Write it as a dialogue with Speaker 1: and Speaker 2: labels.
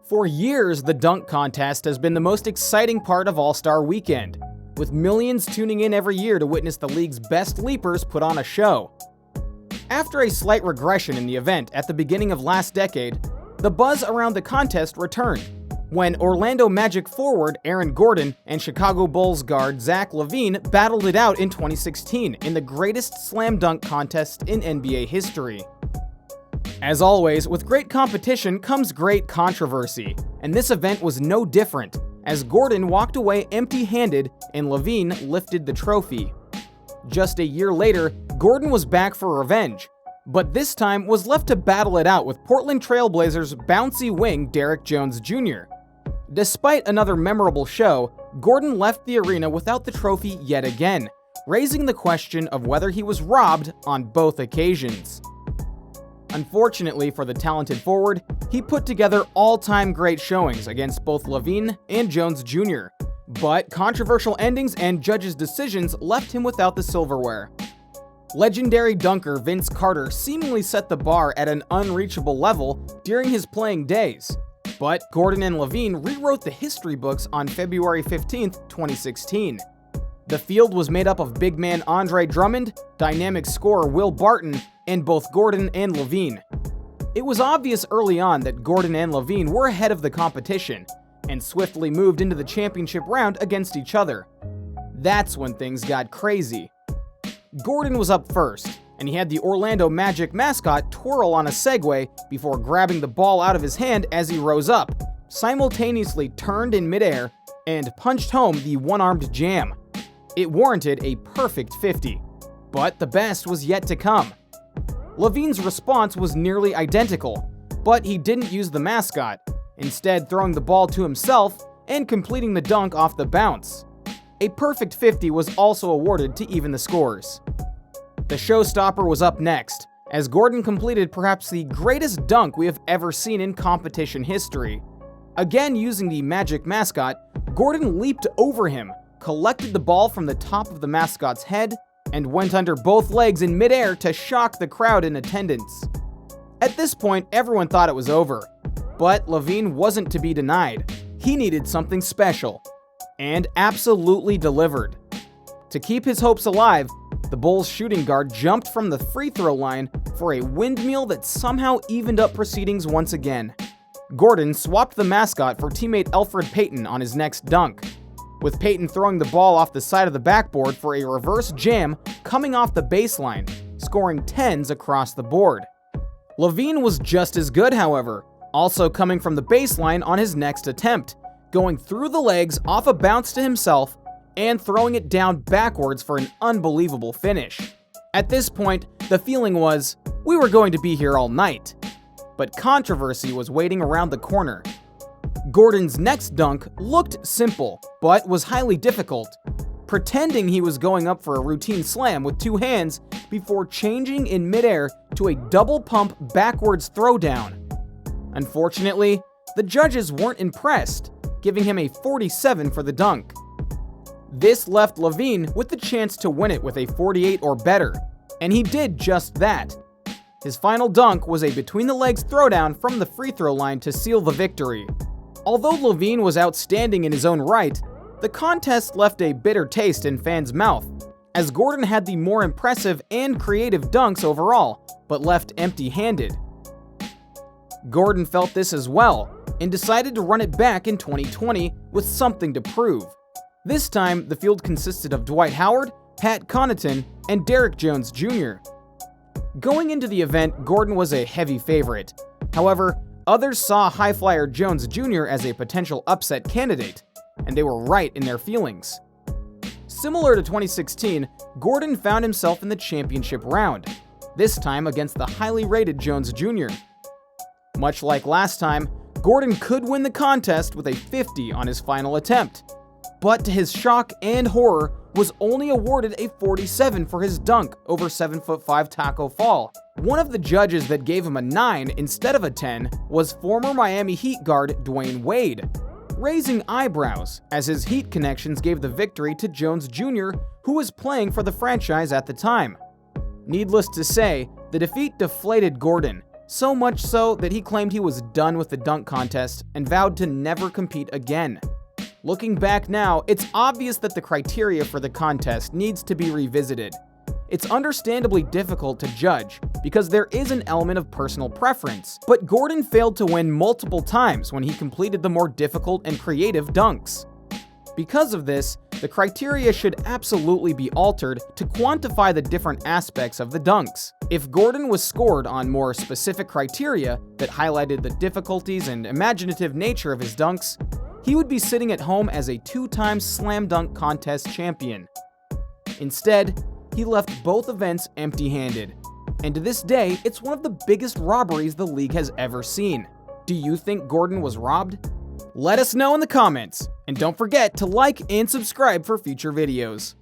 Speaker 1: For years, the dunk contest has been the most exciting part of All-Star Weekend, with millions tuning in every year to witness the league's best leapers put on a show. After a slight regression in the event at the beginning of last decade, the buzz around the contest returned when Orlando Magic forward Aaron Gordon and Chicago Bulls guard Zach LaVine battled it out in 2016 in the greatest slam dunk contest in NBA history. As always, with great competition comes great controversy, and this event was no different, as Gordon walked away empty-handed and LaVine lifted the trophy. Just a year later, Gordon was back for revenge, but this time was left to battle it out with Portland Trail Blazers bouncy wing Derrick Jones Jr. Despite another memorable show, Gordon left the arena without the trophy yet again, raising the question of whether he was robbed on both occasions. Unfortunately for the talented forward, he put together all-time great showings against both LaVine and Jones Jr., but controversial endings and judges' decisions left him without the silverware. Legendary dunker Vince Carter seemingly set the bar at an unreachable level during his playing days, but Gordon and LaVine rewrote the history books on February 15, 2016. The field was made up of big man Andre Drummond, dynamic scorer Will Barton, and both Gordon and LaVine. It was obvious early on that Gordon and LaVine were ahead of the competition, and swiftly moved into the championship round against each other. That's when things got crazy. Gordon was up first, and he had the Orlando Magic mascot twirl on a Segway before grabbing the ball out of his hand as he rose up, simultaneously turned in midair, and punched home the one-armed jam. It warranted a perfect 50, but the best was yet to come. LaVine's response was nearly identical, but he didn't use the mascot, instead throwing the ball to himself and completing the dunk off the bounce. A perfect 50 was also awarded to even the scores. The showstopper was up next, as Gordon completed perhaps the greatest dunk we have ever seen in competition history. Again using the Magic mascot, Gordon leaped over him, collected the ball from the top of the mascot's head, and went under both legs in midair to shock the crowd in attendance. At this point, everyone thought it was over, but LaVine wasn't to be denied. He needed something special, and absolutely delivered. To keep his hopes alive, the Bulls shooting guard jumped from the free throw line for a windmill that somehow evened up proceedings once again. Gordon swapped the mascot for teammate Elfrid Payton on his next dunk, with Payton throwing the ball off the side of the backboard for a reverse jam coming off the baseline, scoring 10s across the board. LaVine was just as good, however, also coming from the baseline on his next attempt, going through the legs off a bounce to himself and throwing it down backwards for an unbelievable finish. At this point, the feeling was, we were going to be here all night. But controversy was waiting around the corner. Gordon's next dunk looked simple, but was highly difficult, pretending he was going up for a routine slam with two hands before changing in midair to a double pump backwards throwdown. Unfortunately, the judges weren't impressed, giving him a 47 for the dunk. This left LaVine with the chance to win it with a 48 or better, and he did just that. His final dunk was a between-the-legs throwdown from the free throw line to seal the victory. Although LaVine was outstanding in his own right, the contest left a bitter taste in fans' mouth, as Gordon had the more impressive and creative dunks overall, but left empty-handed. Gordon felt this as well, and decided to run it back in 2020 with something to prove. This time, the field consisted of Dwight Howard, Pat Connaughton, and Derrick Jones Jr. Going into the event, Gordon was a heavy favorite. However, others saw high flyer Jones Jr. as a potential upset candidate, and they were right in their feelings. Similar to 2016, Gordon found himself in the championship round, this time against the highly rated Jones Jr. Much like last time, Gordon could win the contest with a 50 on his final attempt, but to his shock and horror, was only awarded a 47 for his dunk over 7'5" Taco Fall. One of the judges that gave him a 9 instead of a 10 was former Miami Heat guard Dwayne Wade, raising eyebrows as his Heat connections gave the victory to Jones Jr., who was playing for the franchise at the time. Needless to say, the defeat deflated Gordon, So much so that he claimed he was done with the dunk contest and vowed to never compete again. Looking back now, it's obvious that the criteria for the contest needs to be revisited. It's understandably difficult to judge because there is an element of personal preference, but Gordon failed to win multiple times when he completed the more difficult and creative dunks. Because of this, the criteria should absolutely be altered to quantify the different aspects of the dunks. If Gordon was scored on more specific criteria that highlighted the difficulties and imaginative nature of his dunks, he would be sitting at home as a 2-time slam dunk contest champion. Instead, he left both events empty-handed, and to this day, it's one of the biggest robberies the league has ever seen. Do you think Gordon was robbed? Let us know in the comments, and don't forget to like and subscribe for future videos.